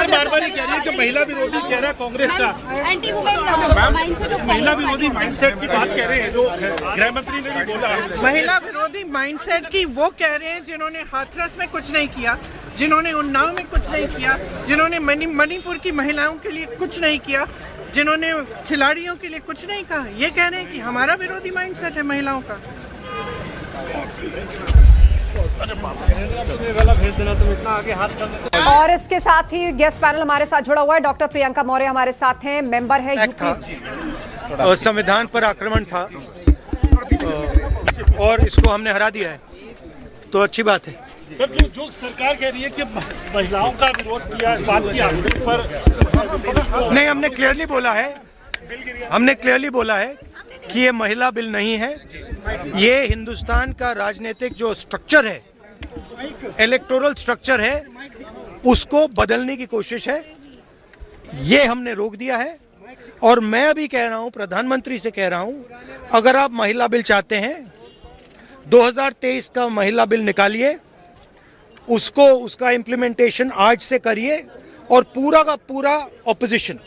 सरकार बार बार कह रही है कि महिला विरोधी चेहरा कांग्रेस का, महिला विरोधी माइंडसेट की बात कह रहे हैं जो गृह मंत्री ने भी बोला। महिला विरोधी माइंडसेट की वो कह रहे हैं जिन्होंने हाथरस में कुछ नहीं किया, जिन्होंने उन्नाव में कुछ नहीं किया, जिन्होंने मणिपुर की महिलाओं के लिए कुछ नहीं किया, जिन्होंने खिलाड़ियों के लिए कुछ नहीं कहा। ये कह रहे हैं कि हमारा विरोधी माइंडसेट है महिलाओं का। और इसके साथ ही गेस्ट पैनल हमारे साथ जुड़ा हुआ है, डॉक्टर प्रियंका मौर्य हमारे साथ हैं, मेंबर है यूपी। संविधान पर आक्रमण था और इसको हमने हरा दिया है, तो अच्छी बात है। सर जो सरकार कह रही है कि महिलाओं का विरोध किया, इस बात की आरोप पर नहीं, हमने क्लियरली बोला है कि ये महिला बिल नहीं है। ये हिंदुस्तान का राजनीतिक जो स्ट्रक्चर है, इलेक्टोरल स्ट्रक्चर है, उसको बदलने की कोशिश है। ये हमने रोक दिया है और मैं अभी कह रहा हूं, प्रधानमंत्री से कह रहा हूं, अगर आप महिला बिल चाहते हैं 2023 का महिला बिल निकालिए, उसका इम्प्लीमेंटेशन आज से करिए और पूरा का पूरा ऑपोजिशन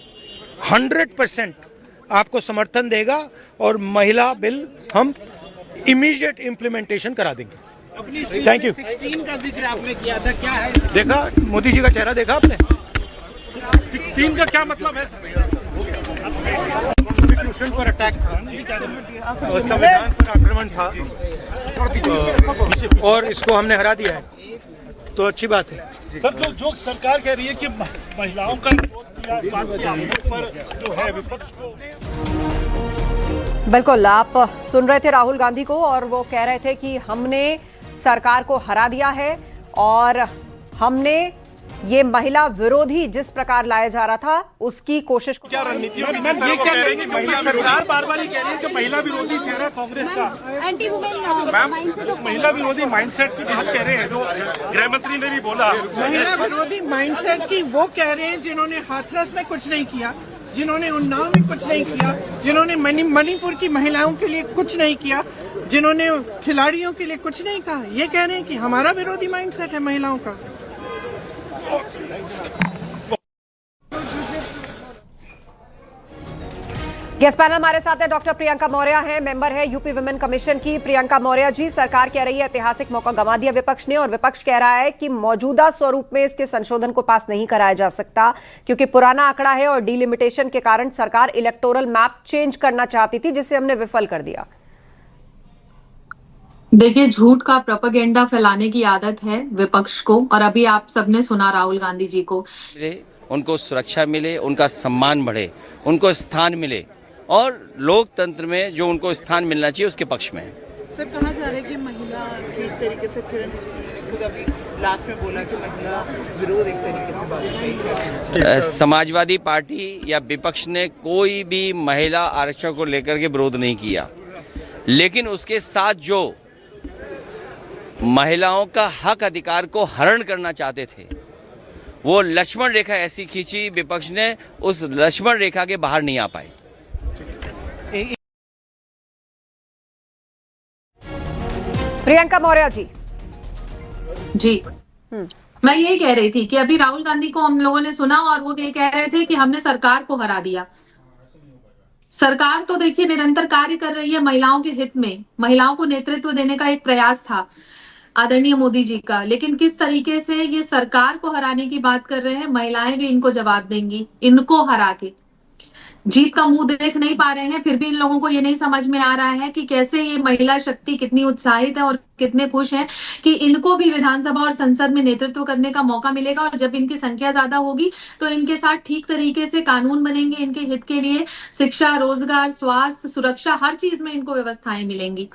100% आपको समर्थन देगा और महिला बिल हम इमीडिएट इम्प्लीमेंटेशन करा देंगे। Thank you. 16 का जिक्र आपने किया था, क्या है? देखा मोदी जी का चेहरा, देखा आपने? 16 का क्या मतलब है? कॉन्स्टिट्यूशन पर अटैक था और संविधान पर आक्रमण था और इसको हमने हरा दिया है, तो अच्छी बात है। सर जो सरकार कह रही है कि महिलाओं का विरोध किया, इस बात की आरोप पर जो है विपक्ष को। बिल्कुल, आप सुन रहे थे राहुल गांधी को और वो कह रहे थे कि हमने सरकार को हरा दिया है और हमने ये महिला विरोधी जिस प्रकार लाया जा रहा था उसकी कोशिश को। क्या रणनीति होगी? सरकार बार बार कह रही है कि महिला विरोधी चेहरा कांग्रेस का, महिला विरोधी माइंडसेट की बात कह रहे हैं जो गृह मंत्री ने भी बोला। महिला विरोधी माइंडसेट की वो कह रहे हैं जिन्होंने हाथरस में कुछ नहीं किया, जिन्होंने उन्नाव में कुछ नहीं किया, जिन्होंने मणिपुर की महिलाओं के लिए कुछ नहीं किया, जिन्होंने खिलाड़ियों के लिए कुछ नहीं कहा। ये कह रहे हैं कि हमारा विरोधी माइंडसेट है महिलाओं का। गेस्ट पैनल हमारे साथ है, डॉक्टर प्रियंका मौर्य है, मेंबर है यूपी वुमेन कमीशन की। प्रियंका मौर्य जी, सरकार कह रही है ऐतिहासिक मौका गंवा दिया विपक्ष ने और विपक्ष कह रहा है कि मौजूदा स्वरूप में इसके संशोधन को पास नहीं कराया जा सकता क्योंकि पुराना आंकड़ा है और डिलिमिटेशन के कारण सरकार इलेक्टोरल मैप चेंज करना चाहती थी जिसे हमने विफल कर दिया। देखिए, झूठ का प्रोपेगेंडा फैलाने की आदत है विपक्ष को और अभी आप सबने सुना राहुल गांधी जी को। उनको सुरक्षा मिले, उनका सम्मान बढ़े, उनको स्थान मिले और लोकतंत्र में जो उनको स्थान मिलना चाहिए उसके पक्ष में है। सर, कहा जा रहा है कि महिला की एक तरीके से किरण खुद अभी लास्ट में बोला कि महिला विरोध एक तरीके से बात। समाजवादी पार्टी या विपक्ष ने कोई भी महिला आरक्षण को लेकर के विरोध नहीं किया, लेकिन उसके साथ जो महिलाओं का हक अधिकार को हरण करना चाहते थे वो लक्ष्मण रेखा ऐसी खींची विपक्ष ने, उस लक्ष्मण रेखा के बाहर नहीं आ पाए। प्रियंका मौर्य जी मैं यही कह रही थी कि अभी राहुल गांधी को हम लोगों ने सुना और वो ये कह रहे थे कि हमने सरकार को हरा दिया। सरकार तो देखिए निरंतर कार्य कर रही है महिलाओं के हित में, महिलाओं को नेतृत्व देने का एक प्रयास था आदरणीय मोदी जी का, लेकिन किस तरीके से ये सरकार को हराने की बात कर रहे हैं, महिलाएं भी इनको जवाब देंगी। इनको हरा के जीत का मुंह देख नहीं पा रहे हैं, फिर भी इन लोगों को ये नहीं समझ में आ रहा है कि कैसे ये महिला शक्ति कितनी उत्साहित है और कितने खुश हैं कि इनको भी विधानसभा और संसद में नेतृत्व करने का मौका मिलेगा और जब इनकी संख्या ज्यादा होगी तो इनके साथ ठीक तरीके से कानून बनेंगे इनके हित के लिए। शिक्षा, रोजगार, स्वास्थ्य, सुरक्षा, हर चीज में इनको व्यवस्थाएं मिलेंगी।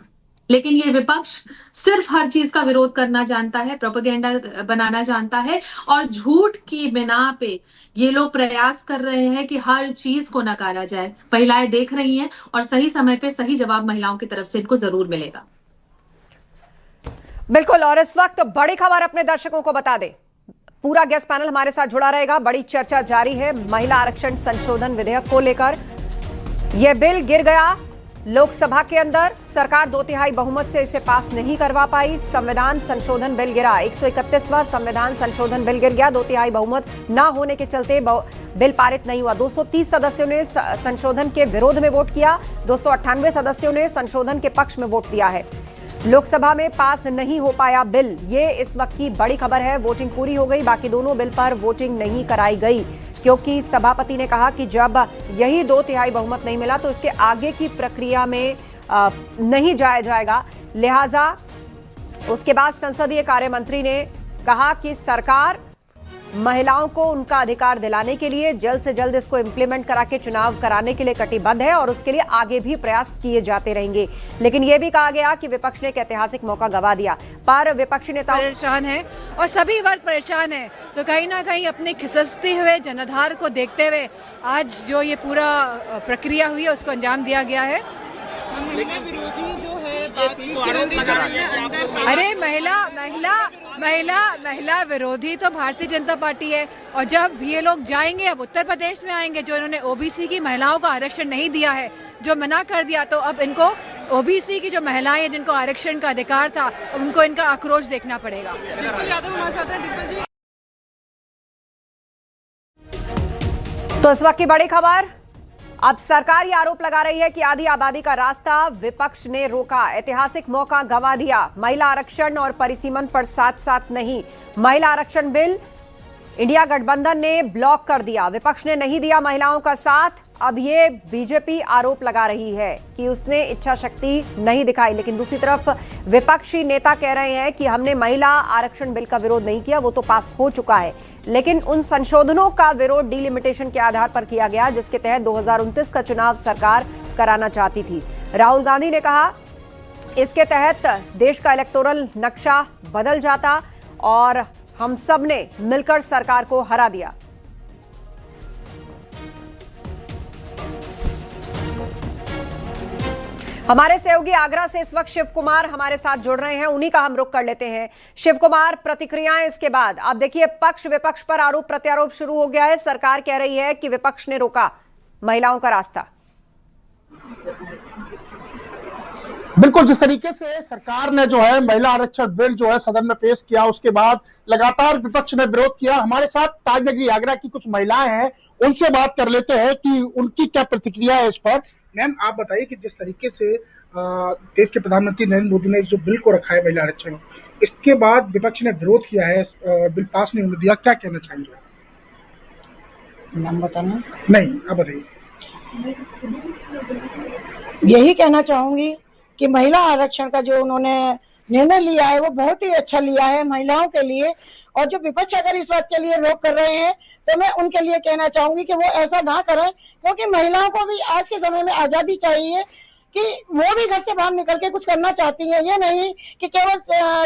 लेकिन ये विपक्ष सिर्फ हर चीज का विरोध करना जानता है, प्रोपेगेंडा बनाना जानता है और झूठ की बिना पे ये लोग प्रयास कर रहे हैं कि हर चीज को नकारा जाए। महिलाएं देख रही हैं और सही समय पे सही जवाब महिलाओं की तरफ से इनको जरूर मिलेगा। बिल्कुल, और इस वक्त बड़ी खबर अपने दर्शकों को बता दे, पूरा गेस्ट पैनल हमारे साथ जुड़ा रहेगा। बड़ी चर्चा जारी है महिला आरक्षण संशोधन विधेयक को लेकर। यह बिल गिर गया लोकसभा के अंदर सरकार 2/3 बहुमत से इसे पास नहीं करवा पाई। संविधान संशोधन बिल गिरा। 131वां संविधान संशोधन बिल गिर गया। 2/3 बहुमत न होने के चलते बिल पारित नहीं हुआ। 230 सदस्यों ने संशोधन के विरोध में वोट किया। 298 सदस्यों ने संशोधन के पक्ष में वोट दिया है। लोकसभा में पास नहीं हो पाया बिल, ये इस वक्त की बड़ी खबर है। वोटिंग पूरी हो गई, बाकी दोनों बिल पर वोटिंग नहीं कराई गई क्योंकि सभापति ने कहा कि जब यही 2/3 बहुमत नहीं मिला तो इसके आगे की प्रक्रिया में नहीं जाया जाएगा। लिहाजा उसके बाद संसदीय कार्य मंत्री ने कहा कि सरकार महिलाओं को उनका अधिकार दिलाने के लिए जल्द से जल्द इसको इम्प्लीमेंट करा के चुनाव कराने के लिए कटिबद्ध है और उसके लिए आगे भी प्रयास किए जाते रहेंगे। लेकिन यह भी कहा गया कि विपक्ष ने एक ऐतिहासिक मौका गंवा दिया। पर विपक्षी नेता परेशान है और सभी वर्ग परेशान है, तो कहीं ना कहीं अपने खिसकते हुए जनाधार को देखते हुए आज जो ये पूरा प्रक्रिया हुई है उसको अंजाम दिया गया है। महिला विरोधी जो है अरे महिला विरोधी तो भारतीय जनता पार्टी है, और जब ये लोग जाएंगे अब उत्तर प्रदेश में आएंगे जो इन्होंने ओबीसी की महिलाओं को आरक्षण नहीं दिया है, जो मना कर दिया, तो अब इनको ओबीसी की जो महिलाएं हैं जिनको आरक्षण का अधिकार था अब उनको इनका आक्रोश देखना पड़ेगा। तो इस वक्त की बड़ी खबर, अब सरकार ये आरोप लगा रही है कि आधी आबादी का रास्ता विपक्ष ने रोका, ऐतिहासिक मौका गंवा दिया। महिला आरक्षण और परिसीमन पर साथ साथ नहीं, महिला आरक्षण बिल इंडिया गठबंधन ने ब्लॉक कर दिया। विपक्ष ने नहीं दिया महिलाओं का साथ। अब ये बीजेपी आरोप लगा रही है कि उसने इच्छा शक्ति नहीं दिखाई, लेकिन दूसरी तरफ विपक्षी नेता कह रहे हैं कि हमने महिला आरक्षण बिल का विरोध नहीं किया, वो तो पास हो चुका है। लेकिन उन संशोधनों का विरोध डिलिमिटेशन के आधार पर किया गया जिसके तहत 2029 का चुनाव सरकार कराना चाहती थी। राहुल गांधी ने कहा इसके तहत देश का इलेक्टोरल नक्शा बदल जाता और हम सब ने मिलकर सरकार को हरा दिया। हमारे सहयोगी आगरा से इस वक्त शिव कुमार हमारे साथ जुड़ रहे हैं, उन्हीं का हम रुख कर लेते हैं। शिव कुमार, प्रतिक्रियाएं इसके बाद। आप देखिए, पक्ष विपक्ष पर आरोप प्रत्यारोप शुरू हो गया है। सरकार कह रही है कि विपक्ष ने रोका महिलाओं का रास्ता। बिल्कुल, जिस तरीके से सरकार ने जो है महिला आरक्षण बिल जो है सदन में पेश किया, उसके बाद लगातार विपक्ष ने विरोध किया। हमारे साथ ताजनगरी आगरा की कुछ महिलाएं हैं, उनसे बात कर लेते हैं कि उनकी क्या प्रतिक्रिया है इस पर। मैम, आप बताइए कि जिस तरीके से देश के प्रधानमंत्री नरेंद्र मोदी ने जो बिल को रखा है महिला आरक्षण, इसके बाद विपक्ष ने विरोध किया है, बिल पास नहीं होने दिया, क्या कहना चाहेंगे? नाम बताना नहीं, आप बताइए। यही कहना चाहूंगी कि महिला आरक्षण का जो उन्होंने निर्णय लिया है वो बहुत ही अच्छा लिया है महिलाओं के लिए, और जो विपक्ष अगर इस बात के लिए रोक कर रहे हैं तो मैं उनके लिए कहना चाहूंगी कि वो ऐसा ना करें, क्योंकि महिलाओं को भी आज के समय में आजादी चाहिए कि वो भी घर से बाहर निकल के कुछ करना चाहती हैं। ये नहीं कि केवल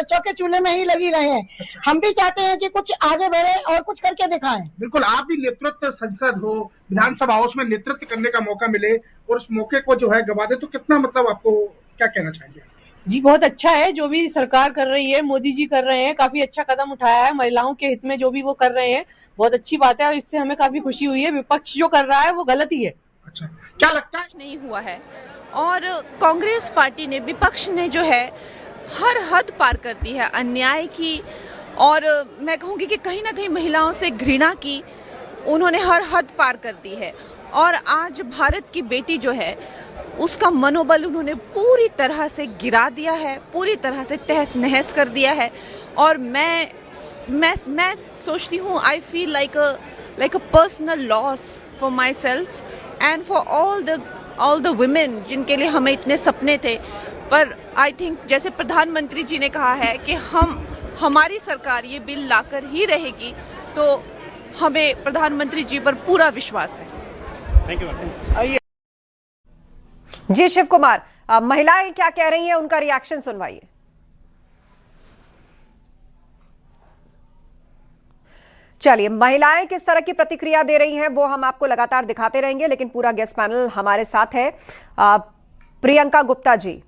चौके चूल्हे में ही लगी रहे। हम भी चाहते हैं कि कुछ आगे बढ़े और कुछ करके दिखाएं। बिल्कुल, आप भी नेतृत्व संसद हो, विधानसभा हाउस में नेतृत्व करने का मौका मिले और उस मौके को जो है गवा दे, तो कितना मतलब आपको क्या कहना चाहेंगे? जी, बहुत अच्छा है जो भी सरकार कर रही है, मोदी जी कर रहे हैं, काफी अच्छा कदम उठाया है महिलाओं के हित में, जो भी वो कर रहे हैं बहुत अच्छी बात है और इससे हमें काफी खुशी हुई है। विपक्ष जो कर रहा है वो गलत ही है। अच्छा, क्या लगता है? नहीं हुआ है और कांग्रेस पार्टी ने, विपक्ष ने जो है हर हद पार कर दी है अन्याय की, और मैं कहूँगी कि कहीं ना कहीं महिलाओं से घृणा की उन्होंने हर हद पार कर दी है। और आज भारत की बेटी जो है उसका मनोबल उन्होंने पूरी तरह से गिरा दिया है, पूरी तरह से तहस नहस कर दिया है। और मैं सोचती हूँ, I feel like a personal loss for my self and for all the women जिनके लिए हमें इतने सपने थे। पर आई थिंक जैसे प्रधानमंत्री जी ने कहा है कि हमारी सरकार ये बिल लाकर ही रहेगी, तो हमें प्रधानमंत्री जी पर पूरा विश्वास है। Thank you. जी शिव कुमार, महिलाएं क्या कह रही हैं, उनका रिएक्शन सुनवाइए। चलिए, महिलाएं किस तरह की प्रतिक्रिया दे रही हैं वो हम आपको लगातार दिखाते रहेंगे, लेकिन पूरा गेस्ट पैनल हमारे साथ है। प्रियंका गुप्ता जी,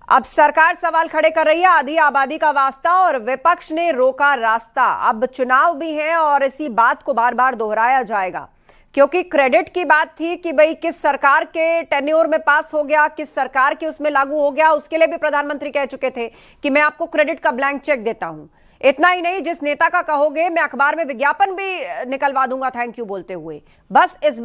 अब सरकार सवाल खड़े कर रही है आधी आबादी का वास्ता और विपक्ष ने रोका रास्ता। अब चुनाव भी है और इसी बात को बार बार दोहराया जाएगा। क्योंकि क्रेडिट की बात थी कि भाई किस सरकार के टेन्योर में पास हो गया, किस सरकार के उसमें लागू हो गया, उसके लिए भी प्रधानमंत्री कह चुके थे कि मैं आपको क्रेडिट का ब्लैंक चेक देता हूं। इतना ही नहीं, जिस नेता का कहोगे मैं अखबार में विज्ञापन भी निकलवा दूंगा थैंक यू बोलते हुए। बस इस